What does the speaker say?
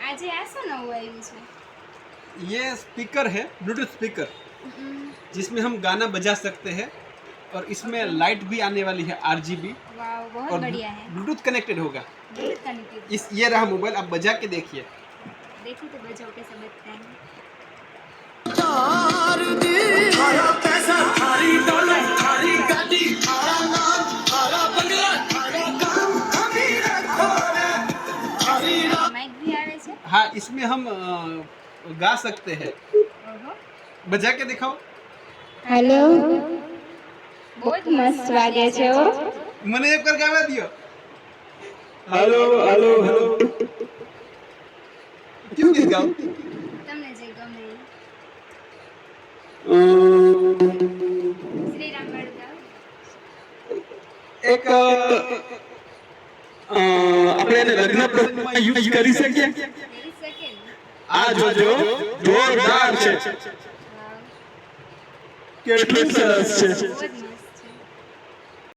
આજે આ શું નવું આવ્યું છે? ये स्पीकर है, ब्लूटूथ स्पीकर, जिसमें हम गाना बजा सकते हैं और इसमें लाइट भी आने वाली है RGB वाह, बहुत और बढ़िया है। ब्लूटूथ कनेक्टेड होगा। Bluetooth connected. इस ये रहा मोबाइल, आप बजा के देखिए। देखो तो बजाओ कैसे बजता है। माइक भी आवे छे? हाँ, इसमें हम गा सकते हैं। ओहो, बजा के दिखाओ। हेलो बहुत मस्त वागे छे हो મને એક વાર ગાવા દિયો। हेलो हेलो हेलो क्यों गीत गाओ? તમને જે ગમે એ। શ્રી રામ વાળું ગાઓ। એક આપણે એને લગ્ન પ્રસંગમાં યુઝ કરી શકીએ। કરી શકે ને? આ જોજો, જોરદાર છે, વાવ, કેટલું સરસ છે। બહુ જ મસ્ત।